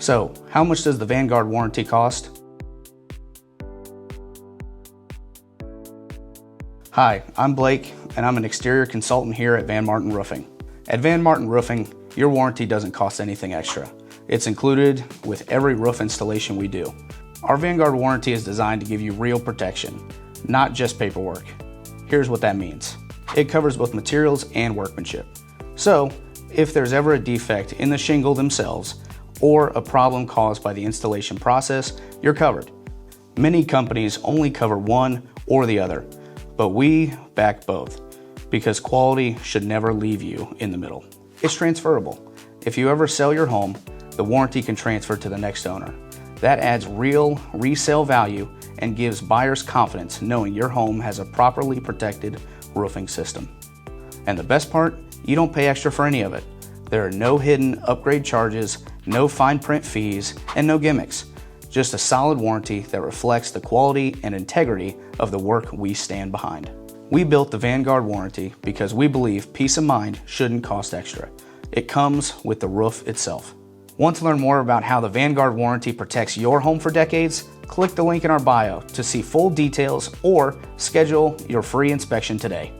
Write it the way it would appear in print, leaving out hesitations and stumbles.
So, how much does the VanGuard warranty cost? Hi, I'm Blake, and I'm an exterior consultant here at Van Martin Roofing. At Van Martin Roofing, your warranty doesn't cost anything extra. It's included with every roof installation we do. Our VanGuard warranty is designed to give you real protection, not just paperwork. Here's what that means. It covers both materials and workmanship. So, if there's ever a defect in the shingle themselves or a problem caused by the installation process, you're covered. Many companies only cover one or the other, but we back both because quality should never leave you in the middle. It's transferable. If you ever sell your home, the warranty can transfer to the next owner. That adds real resale value and gives buyers confidence knowing your home has a properly protected roofing system. And the best part, you don't pay extra for any of it. There are no hidden upgrade charges, no fine print fees, and no gimmicks. Just a solid warranty that reflects the quality and integrity of the work we stand behind. We built the VanGuard warranty because we believe peace of mind shouldn't cost extra. It comes with the roof itself. Want to learn more about how the VanGuard warranty protects your home for decades? Click the link in our bio to see full details or schedule your free inspection today.